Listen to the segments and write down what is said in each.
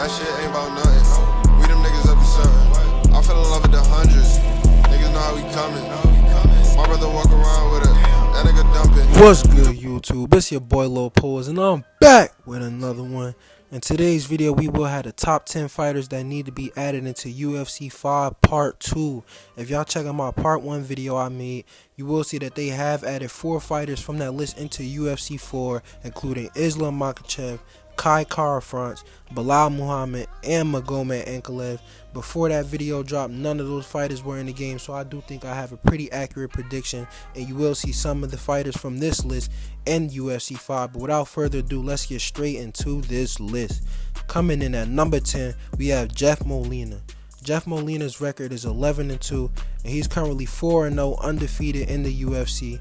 That shit ain't about nothing. We them niggas up to something. I fell in love with the hundreds. Niggas know how we coming. My brother walk around with it. That nigga dumping. What's good, YouTube? It's your boy Lil Poes, and I'm back with another one. In today's video, we will have the top 10 fighters that need to be added into UFC 5 Part 2. If y'all check out my Part 1 video I made, you will see that they have added 4 fighters from that list into UFC 4, including Islam Makhachev, Kai Kara-France, Belal Muhammad, and Magomed Ankalaev. Before that video dropped, none of those fighters were in the game, so I do think I have a pretty accurate prediction, and you will see some of the fighters from this list in UFC 5. But without further ado, let's get straight into this list. Coming in at number 10, we have Jeff Molina. Jeff Molina's record is 11-2, and he's currently 4-0 undefeated in the UFC.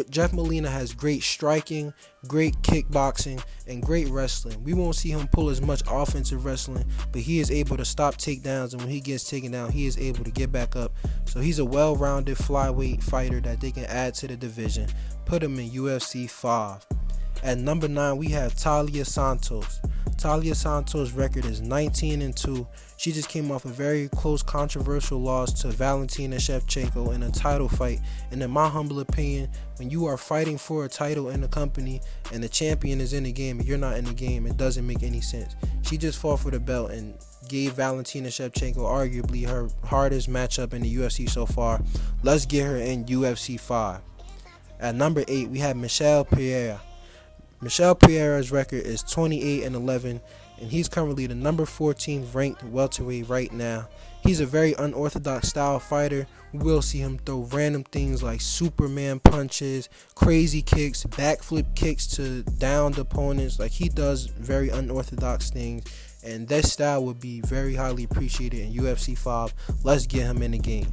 Jeff Molina has great striking, great kickboxing, and great wrestling. We won't see him pull as much offensive wrestling, but he is able to stop takedowns, and when he gets taken down, he is able to get back up. So he's a well-rounded flyweight fighter that they can add to the division. Put him in UFC 5. At number 9, we have Talia Santos. Talia Santos' record is 19-2. She just came off a very close, controversial loss to Valentina Shevchenko in a title fight. And in my humble opinion, when you are fighting for a title in a company and the champion is in the game and you're not in the game, it doesn't make any sense. She just fought for the belt and gave Valentina Shevchenko arguably her hardest matchup in the UFC so far. Let's get her in UFC 5. At number 8, we have Michel Pariera. Michel Pariera's record is 28-11, and he's currently the number 14th ranked welterweight right now. He's a very unorthodox style fighter. We will see him throw random things like Superman punches, crazy kicks, backflip kicks to downed opponents. Like, he does very unorthodox things, and that style would be very highly appreciated in UFC 5. Let's get him in the game.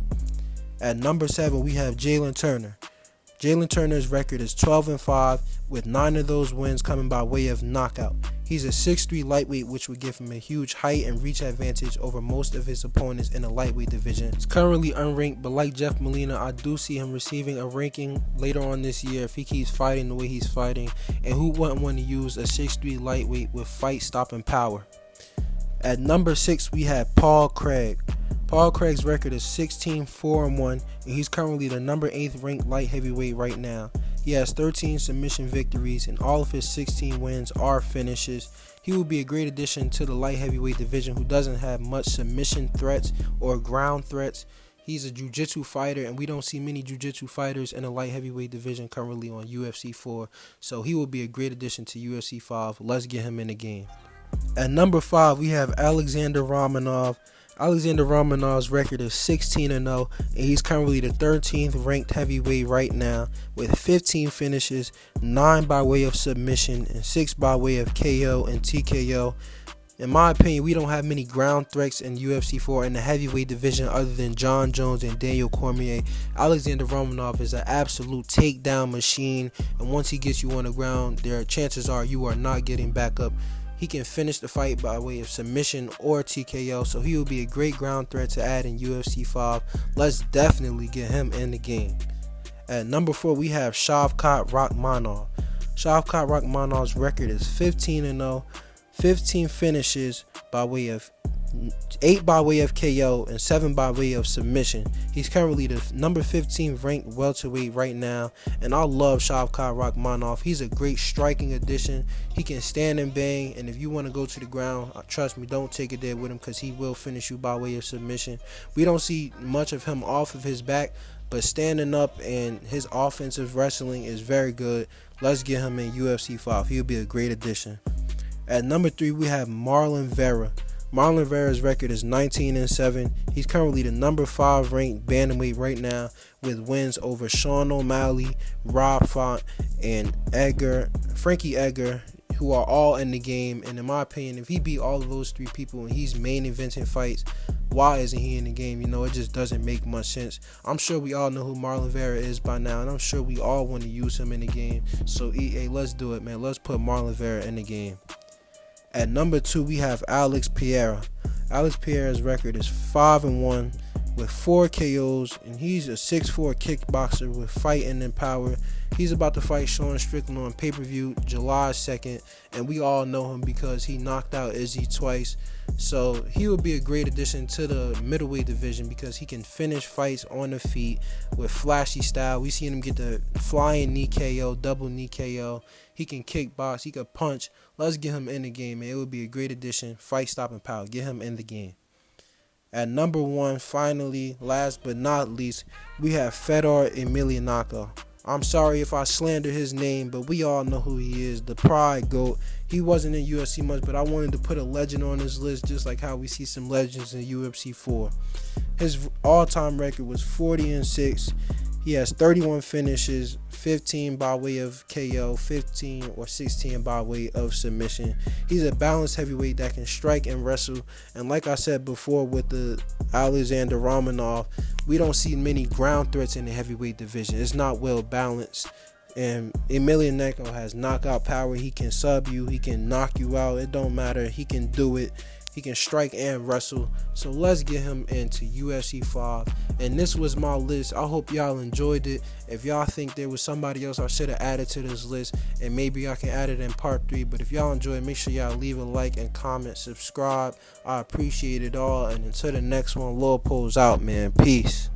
At number 7, we have Jalen Turner. Jalen Turner's record is 12-5, with 9 of those wins coming by way of knockout. He's a 6'3" lightweight, which would give him a huge height and reach advantage over most of his opponents in the lightweight division. He's currently unranked, but like Jeff Molina, I do see him receiving a ranking later on this year if he keeps fighting the way he's fighting. And who wouldn't want to use a 6'3" lightweight with fight-stopping power? At number 6, we have Paul Craig. Paul Craig's record is 16-4-1, and he's currently the number 8th ranked light heavyweight right now. He has 13 submission victories, and all of his 16 wins are finishes. He will be a great addition to the light heavyweight division who doesn't have much submission threats or ground threats. He's a jiu-jitsu fighter, and we don't see many jiu-jitsu fighters in the light heavyweight division currently on UFC 4, so he will be a great addition to UFC 5. Let's get him in the game. At number 5, we have Alexander Romanov. Alexander Romanov's record is 16-0, and he's currently the 13th ranked heavyweight right now with 15 finishes, 9 by way of submission, and 6 by way of KO and TKO. In my opinion, we don't have many ground threats in UFC 4 in the heavyweight division other than John Jones and Daniel Cormier. Alexander Romanov is an absolute takedown machine, and once he gets you on the ground, there chances are you are not getting back up. He can finish the fight by way of submission or TKO, so he will be a great ground threat to add in UFC 5. Let's definitely get him in the game. At number 4, we have Shafkar Rahman. Shafkar Rahman's record is 15-0, 15 finishes by way of 8 by way of KO and 7 by way of submission. He's currently the number 15th ranked welterweight right now, and I love Shafkar Rahman. He's a great striking addition. He can stand and bang, and if you want to go to the ground, trust me, don't take it there with him because he will finish you by way of submission. We don't see much of him off of his back, but standing up and his offensive wrestling is very good. Let's get him in UFC 5. He'll be a great addition. At number 3, we have Marlon Vera. Marlon Vera's record is 19-7. He's currently the number 5 ranked bantamweight right now with wins over Sean O'Malley, Rob Font, and Frankie Edgar, who are all in the game. And in my opinion, if he beat all of those 3 people and he's main eventing fights, why isn't he in the game? You know, it just doesn't make much sense. I'm sure we all know who Marlon Vera is by now, and I'm sure we all want to use him in the game. So EA, let's do it, man. Let's put Marlon Vera in the game. At number 2, we have Alex Pariera. Alex Pariera's record is 5-1, with 4 KOs, and he's a 6'4" kickboxer with fighting and power. He's about to fight Sean Strickland on pay-per-view July 2nd, and we all know him because he knocked out Izzy twice. So he would be a great addition to the middleweight division because he can finish fights on the feet with flashy style. We seen him get the flying knee KO, double knee KO. He can kickbox, he can punch. Let's get him in the game, man. It would be a great addition. Fight stopping power. Get him in the game. At number 1, finally, last but not least, we have Fedor Emelianenko. I'm sorry if I slander his name, but we all know who he is, the Pride GOAT. He wasn't in UFC much, but I wanted to put a legend on his list, just like how we see some legends in UFC 4. His all-time record was 40-6. He has 31 finishes, 15 by way of KO, 15 or 16 by way of submission. He's a balanced heavyweight that can strike and wrestle. And like I said before with the Alexander Romanov, we don't see many ground threats in the heavyweight division. It's not well balanced. And Emelianenko has knockout power. He can sub you. He can knock you out. It don't matter. He can do it. He can strike and wrestle. So let's get him into UFC 5. And this was my list. I hope y'all enjoyed it. If y'all think there was somebody else I should have added to this list, and maybe I can add it in part 3. But if y'all enjoyed, make sure y'all leave a like and comment, subscribe. I appreciate it all. And until the next one, Lil Poes out, man. Peace.